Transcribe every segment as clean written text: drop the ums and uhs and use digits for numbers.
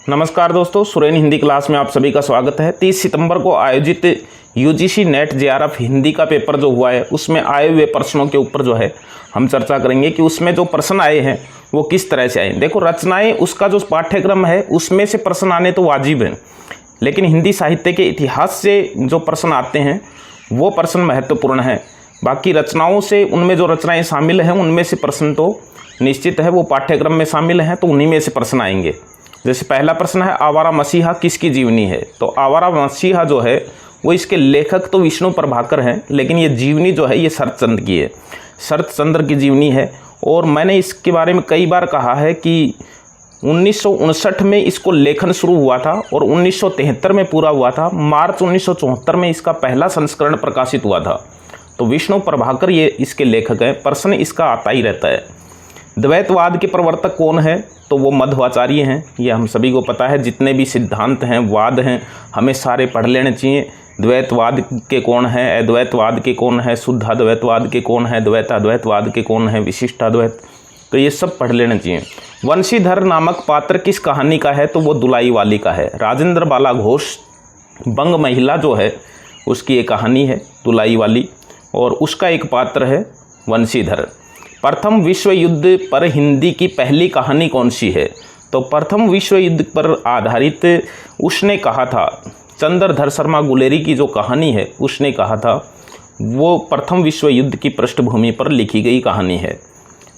नमस्कार दोस्तों, सुरेन हिंदी क्लास में आप सभी का स्वागत है। 30 सितंबर को आयोजित यूजीसी नेट जेआरएफ हिंदी का पेपर जो हुआ है उसमें आए हुए प्रश्नों के ऊपर जो है हम चर्चा करेंगे कि उसमें जो प्रश्न आए हैं वो किस तरह से आए। देखो, रचनाएं उसका जो पाठ्यक्रम है उसमें से प्रश्न आने तो वाजिब हैं, लेकिन हिंदी साहित्य के इतिहास से जो प्रश्न आते हैं वो प्रश्न महत्वपूर्ण है। बाकी रचनाओं से उनमें जो रचनाएँ शामिल हैं उनमें से प्रश्न तो निश्चित है वो पाठ्यक्रम में शामिल हैं, तो उन्हीं में से प्रश्न आएंगे। जैसे पहला प्रश्न है, आवारा मसीहा किसकी जीवनी है? तो आवारा मसीहा जो है वो इसके लेखक तो विष्णु प्रभाकर हैं, लेकिन ये जीवनी जो है ये शरतचंद्र की है, शरतचंद्र की जीवनी है। और मैंने इसके बारे में कई बार कहा है कि 1959 में इसको लेखन शुरू हुआ था और 1973 में पूरा हुआ था। मार्च 1974 में इसका पहला संस्करण प्रकाशित हुआ था। तो विष्णु प्रभाकर ये इसके लेखक हैं। प्रश्न इसका आता ही रहता है। द्वैतवाद के प्रवर्तक कौन है? तो वो मध्वाचार्य हैं। ये हम सभी को पता है। जितने भी सिद्धांत हैं, वाद हैं, हमें सारे पढ़ लेने चाहिए। द्वैतवाद के कौन है, अद्वैतवाद के कौन है, शुद्ध अद्वैतवाद के कौन है, द्वैताद्वैतवाद के कौन है, विशिष्टाद्वैत, तो ये सब पढ़ लेने चाहिए। वंशीधर नामक पात्र किस कहानी का है? तो वो दुलाई वाली का है। राजेंद्र बाला घोष बंग महिला जो है उसकी एक कहानी है दुलाई वाली, और उसका एक पात्र है वंशीधर। प्रथम विश्व युद्ध पर हिंदी की पहली कहानी कौन सी है? तो प्रथम विश्व युद्ध पर आधारित उसने कहा था, चंद्रधर शर्मा गुलेरी की जो कहानी है उसने कहा था, वो प्रथम विश्व युद्ध की पृष्ठभूमि पर लिखी गई कहानी है।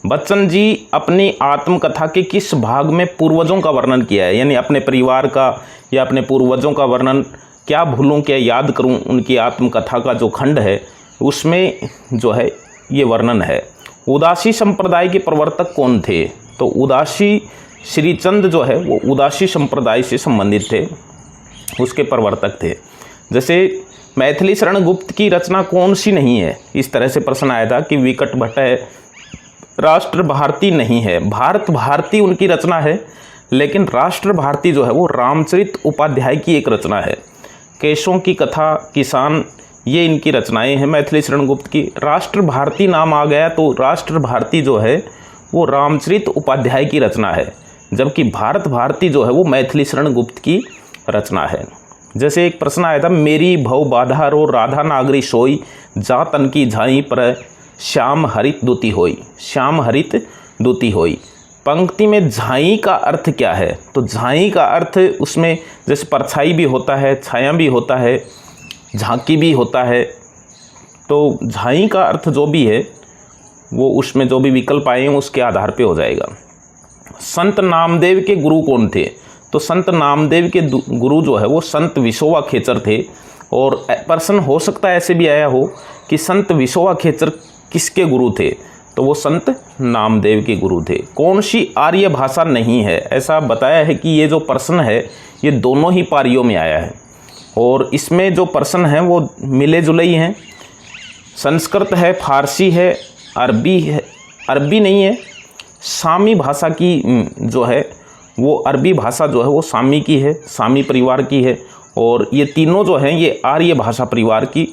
बच्चन जी अपनी आत्मकथा के किस भाग में पूर्वजों का वर्णन किया है? यानी अपने परिवार का या अपने पूर्वजों का वर्णन, क्या भूलूं क्या याद करूं, उनकी आत्मकथा का जो खंड है उसमें जो है ये वर्णन है। उदासी संप्रदाय के प्रवर्तक कौन थे? तो उदासी श्रीचंद जो है वो उदासी संप्रदाय से संबंधित थे, उसके प्रवर्तक थे। जैसे मैथिली शरण गुप्त की रचना कौन सी नहीं है? इस तरह से प्रश्न आया था कि विकट भट्ट है, राष्ट्र भारती नहीं है। भारत भारती उनकी रचना है, लेकिन राष्ट्र भारती जो है वो रामचरित उपाध्याय की एक रचना है। केशों की कथा, किसान, ये इनकी रचनाएं हैं मैथिली शरण गुप्त की। राष्ट्र भारती नाम आ गया तो राष्ट्र भारती जो है वो रामचरित उपाध्याय की रचना है, जबकि भारत भारती जो है वो मैथिली शरण गुप्त की रचना है। जैसे एक प्रश्न आया था, मेरी भव बाधा रो राधा नागरी सोई, जा तन की झाई पर श्याम हरित दूती होई। श्याम हरित दूती होई पंक्ति में झाई का अर्थ क्या है? तो झाई का अर्थ उसमें जैसे परछाई भी होता है, छाया भी होता है, झांकी भी होता है। तो झाई का अर्थ जो भी है वो उसमें जो भी विकल्प आए हैं उसके आधार पे हो जाएगा। संत नामदेव के गुरु कौन थे? तो संत नामदेव के गुरु जो है वो संत विशोबा खेचर थे। और प्रश्न हो सकता है ऐसे भी आया हो कि संत विशोबा खेचर किसके गुरु थे? तो वो संत नामदेव के गुरु थे। कौन सी आर्य भाषा नहीं है? ऐसा बताया है कि ये जो प्रश्न है ये दोनों ही पारियों में आया है, और इसमें जो प्रश्न हैं वो मिले जुले ही हैं। संस्कृत है, फारसी है, अरबी है, अरबी नहीं है, सामी भाषा की जो है वो अरबी भाषा जो है वो सामी की है, सामी परिवार की है। और ये तीनों जो हैं ये आर्य भाषा परिवार की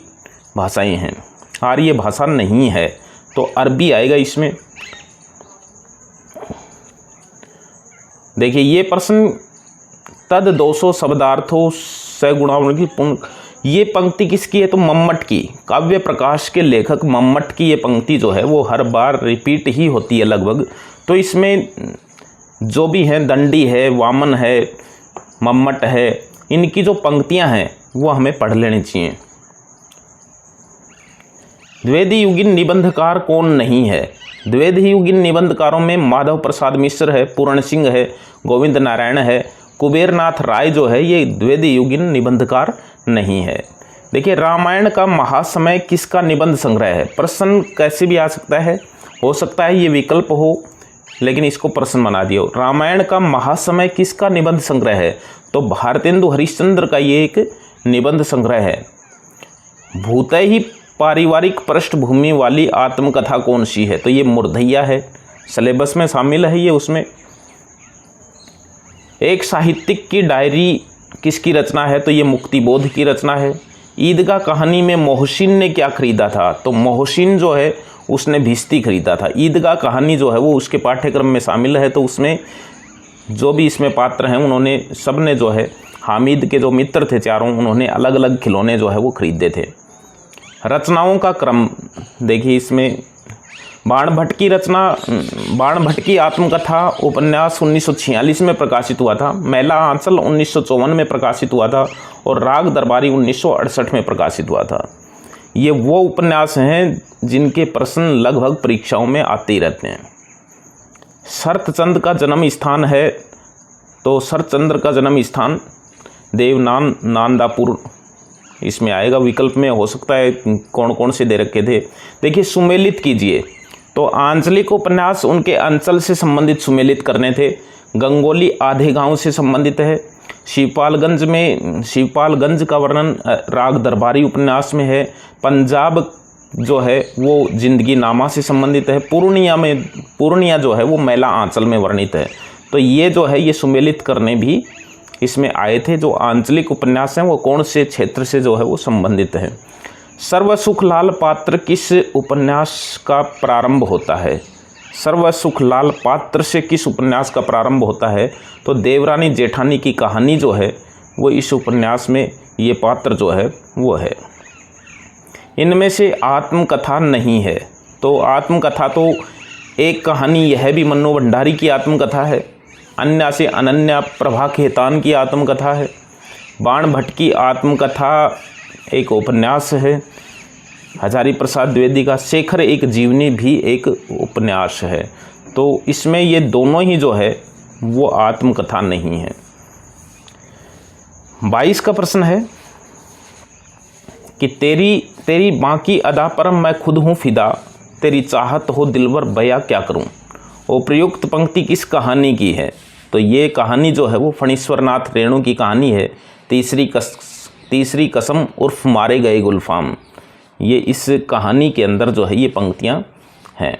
भाषाएं हैं। आर्य भाषा नहीं है तो अरबी आएगा इसमें। देखिए ये प्रश्न, तद 200 शब्दार्थों सगुणावली की पूर्ण, ये पंक्ति किसकी है? तो मम्मट की। काव्य प्रकाश के लेखक मम्मट की ये पंक्ति जो है वो हर बार रिपीट ही होती है लगभग। तो इसमें जो भी हैं, दंडी है, वामन है, मम्मट है, इनकी जो पंक्तियां हैं वो हमें पढ़ लेनी चाहिए। द्विवेदी युगीन निबंधकार कौन नहीं है? द्विवेदी युगीन निबंधकारों में माधव प्रसाद मिश्र है, पूर्ण सिंह है, गोविंद नारायण है, कुबेरनाथ राय जो है ये द्विवेदी युगीन निबंधकार नहीं है। देखिए, रामायण का महासमय किसका निबंध संग्रह है? प्रश्न कैसे भी आ सकता है, हो सकता है ये विकल्प हो, लेकिन इसको प्रश्न बना दिया। रामायण का महासमय किसका निबंध संग्रह है? तो भारतेंदु हरिश्चंद्र का ये एक निबंध संग्रह है। भूतै ही पारिवारिक पृष्ठभूमि वाली आत्मकथा कौन सी है? तो ये मुर्धैया है, सिलेबस में शामिल है ये। उसमें एक साहित्यिक की डायरी किसकी रचना है? तो ये मुक्तिबोध की रचना है। ईदगाह कहानी में मोहसिन ने क्या खरीदा था? तो मोहसिन जो है उसने भिश्ती खरीदा था। ईदगाह कहानी जो है वो उसके पाठ्यक्रम में शामिल है, तो उसमें जो भी इसमें पात्र हैं उन्होंने सब ने जो है हामिद के जो मित्र थे चारों, उन्होंने अलग अलग खिलौने जो है वो खरीदे थे। रचनाओं का क्रम देखिए, इसमें बाण भट्ट की रचना, बाण भट्ट की आत्मकथा उपन्यास 1946 में प्रकाशित हुआ था, मैला आंचल 1954 में प्रकाशित हुआ था और राग दरबारी 1968 में प्रकाशित हुआ था। ये वो उपन्यास हैं जिनके प्रश्न लगभग परीक्षाओं में आते ही रहते हैं। शरतचंद का जन्म स्थान है, तो शरतचंद्र का जन्म स्थान देवनान नांदापुर इसमें आएगा, विकल्प में हो सकता है कौन कौन से दे रखे थे। देखिए, सुमेलित कीजिए, तो आंचलिक उपन्यास उनके अंचल से संबंधित सुमेलित करने थे। गंगोली आधे गांव से संबंधित है। शिवपालगंज का वर्णन राग दरबारी उपन्यास में है। पंजाब जो है वो जिंदगी नामा से संबंधित है। पूर्णिया जो है वो मैला आंचल में वर्णित है। तो ये जो है ये सुमेलित करने भी इसमें आए थे। जो आंचलिक उपन्यास हैं वो कौन से क्षेत्र से जो है वो संबंधित है। सर्वसुखलाल पात्र किस उपन्यास का प्रारंभ होता है? सर्वसुखलाल पात्र से किस उपन्यास का प्रारंभ होता है? तो देवरानी जेठानी की कहानी जो है वो इस उपन्यास में ये पात्र जो है वो है। इनमें से आत्मकथा नहीं है, तो आत्मकथा तो एक कहानी यह भी मन्नू भंडारी की आत्मकथा है। अन्य से अनन्या प्रभा खेतान की आत्मकथा है। बाण भट्ट की आत्मकथा एक उपन्यास है। हजारी प्रसाद द्विवेदी का शेखर एक जीवनी भी एक उपन्यास है। तो इसमें ये दोनों ही जो है वो आत्मकथा नहीं है। 22 का प्रश्न है कि तेरी बाकी अदा पर मैं खुद हूँ फिदा, तेरी चाहत हो दिलवर बया क्या करूँ। उपयुक्त पंक्ति किस कहानी की है? तो ये कहानी जो है वो फणीश्वरनाथ रेणु की कहानी है। तीसरी कसम उर्फ मारे गए गुलफाम, ये इस कहानी के अंदर जो है ये पंक्तियाँ हैं।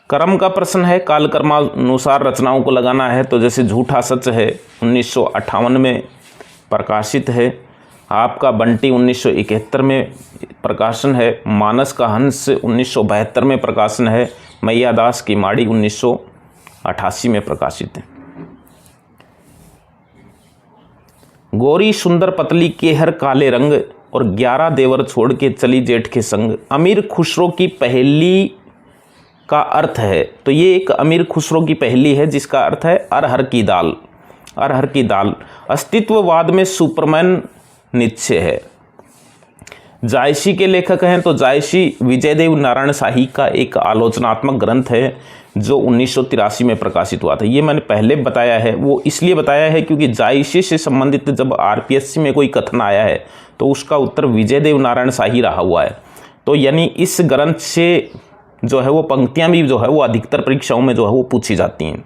क्रम का प्रश्न है, काल क्रमानुसार रचनाओं को लगाना है। तो जैसे झूठा सच है 1958 में प्रकाशित है। आपका बंटी 1971 में प्रकाशन है। मानस का हंस 1972 में प्रकाशन है। मैया दास की माड़ी 1988 में प्रकाशित है। गोरी सुंदर पतली केहर काले रंग और 11 देवर छोड़ के चली जेठ के संग, अमीर खुसरो की पहेली का अर्थ है। तो ये एक अमीर खुसरो की पहेली है जिसका अर्थ है अरहर की दाल। अरहर की दाल अस्तित्ववाद में सुपरमैन नीत्शे है। जायसी के लेखक हैं, तो जायसी विजयदेव नारायण शाही का एक आलोचनात्मक ग्रंथ है जो 1983 में प्रकाशित हुआ था। ये मैंने पहले बताया है, वो इसलिए बताया है क्योंकि जायसी से संबंधित जब आरपीएससी में कोई कथन आया है तो उसका उत्तर विजयदेव नारायण शाही रहा हुआ है। तो यानी इस ग्रंथ से जो है वो पंक्तियाँ भी जो है वो अधिकतर परीक्षाओं में जो है वो पूछी जाती हैं।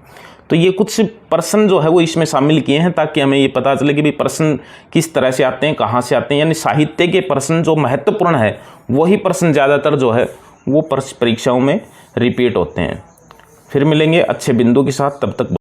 तो ये कुछ प्रश्न जो है वो इसमें शामिल किए हैं ताकि हमें ये पता चले कि भाई प्रश्न किस तरह से आते हैं, कहाँ से आते हैं। यानी साहित्य के प्रश्न जो महत्वपूर्ण है वही प्रश्न ज़्यादातर जो है वो परीक्षाओं में रिपीट होते हैं। फिर मिलेंगे अच्छे बिंदु के साथ, तब तक